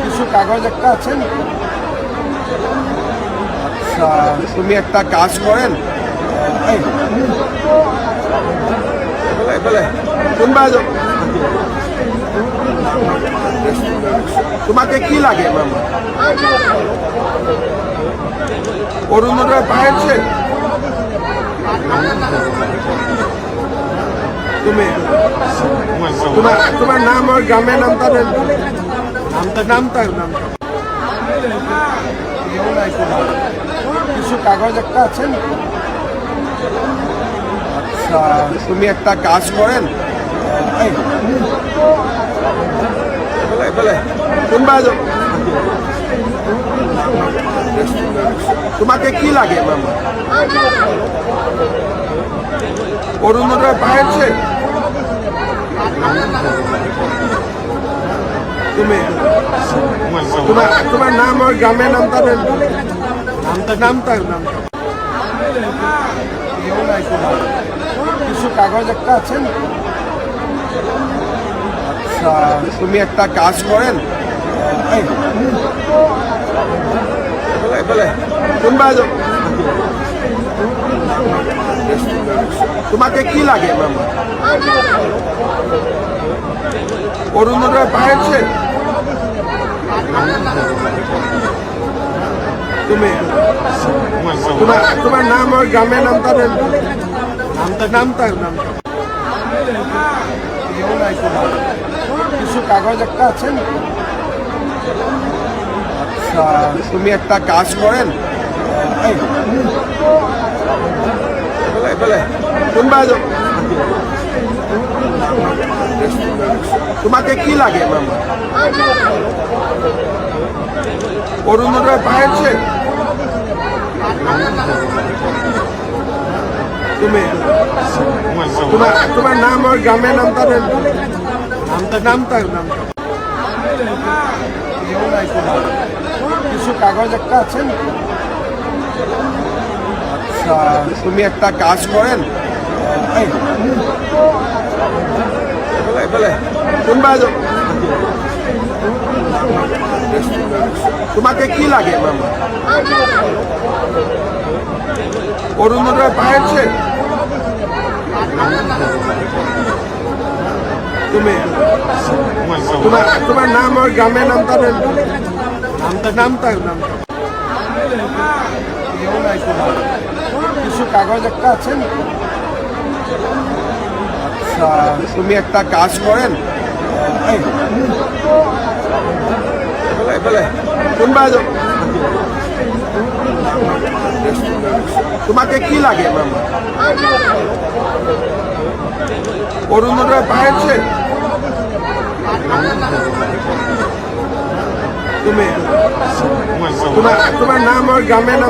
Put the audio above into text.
কিছু কাগজ একটা আছে। আচ্ছা, তুমি একটা কাজ করেন, তোমাকে কি লাগে মামা? অরুণোদয় পাইছে? তুমি তোমার নাম আর গ্রামের নামটা দেন। নামটা কিছু কাগজ একটা আছে। আচ্ছা, তুমি একটা কাজ করেন, তোমাকে কি লাগে মামা? অরুণোদয় পাইছে? তুমি তোমার নাম আর গ্রামের নামটা দেন। নামটা কিছু কাগজ একটা আছে। আচ্ছা, তুমি একটা কাজ করেন, তোমাকে কি লাগে মামা? অরুণোদয় পাইছে? তুমি তোমার নাম আর গ্রামের নামটা দেন। নামটা কিছু কাগজ একটা আছে। আচ্ছা, তুমি একটা কাজ করেন, তোমাকে কি লাগে মামা? অরুণোদয় পাইছে? তুমি তোমার নাম আর গ্রামের নামটা দেন। নামটা কিছু কাগজ একটা আছে। আচ্ছা, তুমি একটা কাজ করেন, তোমাকে কি লাগে মামা? অরুণোদয় পাইছে? তুমি তোমার নাম আর গ্রামের নামটা দেন। নামটা কিছু কাগজ একটা আছে। আচ্ছা, তুমি একটা কাজ করেন, তোমাকে কি লাগে মামা? অরুণোদয় পাইছে? তুমি তোমার নাম আর গ্রামের নাম